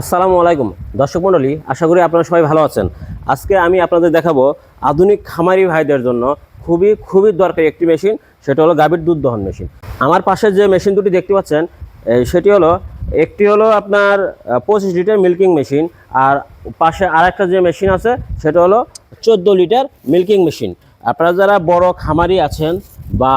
আসসালামু আলাইকুম দর্শক মণ্ডলী, আশা করি আপনারা সবাই ভালো আছেন। আজকে আমি আপনাদের দেখাবো আধুনিক খামারি ভাইদের জন্য খুবই দরকারি একটি মেশিন, সেটা হলো গাভীর দুধ দহন মেশিন। আমার পাশে যে মেশিন দুটি দেখতে পাচ্ছেন সেটি হলো একটি হলো আপনার 25 লিটার মিল্কিং মেশিন, আর পাশে আরেকটা যে মেশিন আছে সেটা হলো 14 লিটার মিল্কিং মেশিন। আপনারা যারা বড় খামারি আছেন বা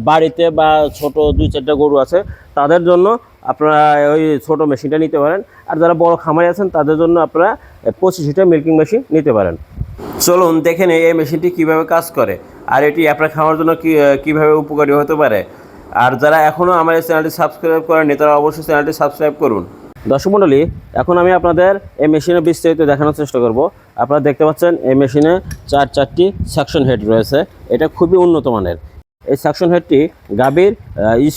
বাড়িতে বা ছোট 2-4টা গরু আছে তাদের জন্য আপনারা ওই ছোটো মেশিনটা নিতে পারেন, আর যারা বড় খামারি আছেন তাদের জন্য আপনারা 25 লিটার মিল্কিং মেশিন নিতে পারেন। চলুন দেখে নেই এই মেশিনটি কীভাবে কাজ করে আর এটি আপনার খাওয়ার জন্য কীভাবে উপকারী হতে পারে। আর যারা এখনও আমার এই চ্যানেলটি সাবস্ক্রাইব করেননি তারা অবশ্যই চ্যানেলটি সাবস্ক্রাইব করুন। দর্শক মণ্ডলী, এখন আমি আপনাদের এই মেশিনের বিস্তারিত দেখানোর চেষ্টা করব। আপনারা দেখতে পাচ্ছেন এই মেশিনে চারটি সাকশন হেড রয়েছে। এটা খুবই উন্নত মানের। এই সাকশন হেডটি গাভীর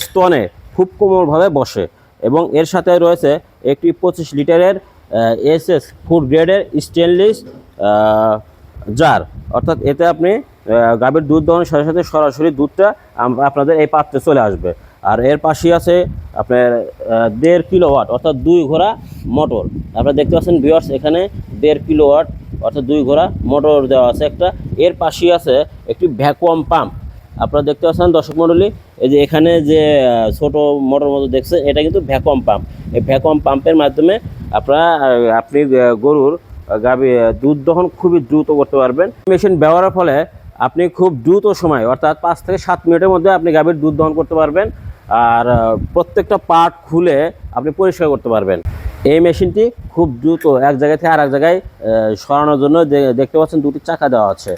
স্তনে খুব কোমলভাবে বসে এবং এর সাথে রয়েছে একটি 25 লিটারের এসএস ফুড গ্রেডের স্টেনলেস জার, অর্থাৎ এতে আপনি গাভীর দুধ দহনের সাথে সাথে সরাসরি দুধটা আপনাদের এই পাত্রে চলে আসবে। আর এর পাশেই আছে আপনার 1.5 কিলোওয়াট অর্থাৎ 2 ঘোড়া মোটর। আপনারা দেখতে পাচ্ছেন ভিউয়ার্স, এখানে 1.5 কিলোওয়াট অর্থাৎ 2 ঘোড়া মোটর দেওয়া আছে একটা। এর পাশেই আছে একটি ভ্যাকুয়াম পাম্প। আপনারা দেখতে পাচ্ছেন দর্শক মণ্ডলী, এই যে এখানে যে ছোট মোটর মতো দেখছেন এটা কিন্তু ভ্যাকুয়াম পাম্প। এই ভ্যাকুয়াম পাম্পের মাধ্যমে আপনি গরুর গাভী দুধ দহন খুবই দ্রুত করতে পারবেন। মেশিন ব্যবহারের ফলে আপনি খুব দ্রুত সময় অর্থাৎ 5 থেকে 7 মিনিটের মধ্যে আপনি গাভীর দুধ দহন করতে পারবেন, আর প্রত্যেকটা পার্ট খুলে আপনি পরিষ্কার করতে পারবেন। এই মেশিনটি খুব দ্রুত এক জায়গা থেকে আরেক জায়গায় সরানোর জন্য দেখতে পাচ্ছেন 2টি চাকা দেওয়া আছে।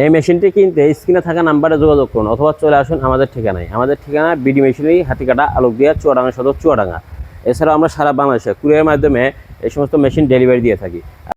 এই মেশিনটি কিনতে স্ক্রিনে থাকা নাম্বারে যোগাযোগ করুন অথবা চলে আসুন আমাদের ঠিকানায়। আমাদের ঠিকানা বিডি মেশিনারি, হাতিকাটা, আলোকদিয়া, চুয়াডাঙ্গা সদর, চুয়াডাঙ্গা। এছাড়াও আমরা সারা বাংলাদেশে কুরিয়ারের মাধ্যমে এই সমস্ত মেশিন ডেলিভারি দিয়ে থাকি।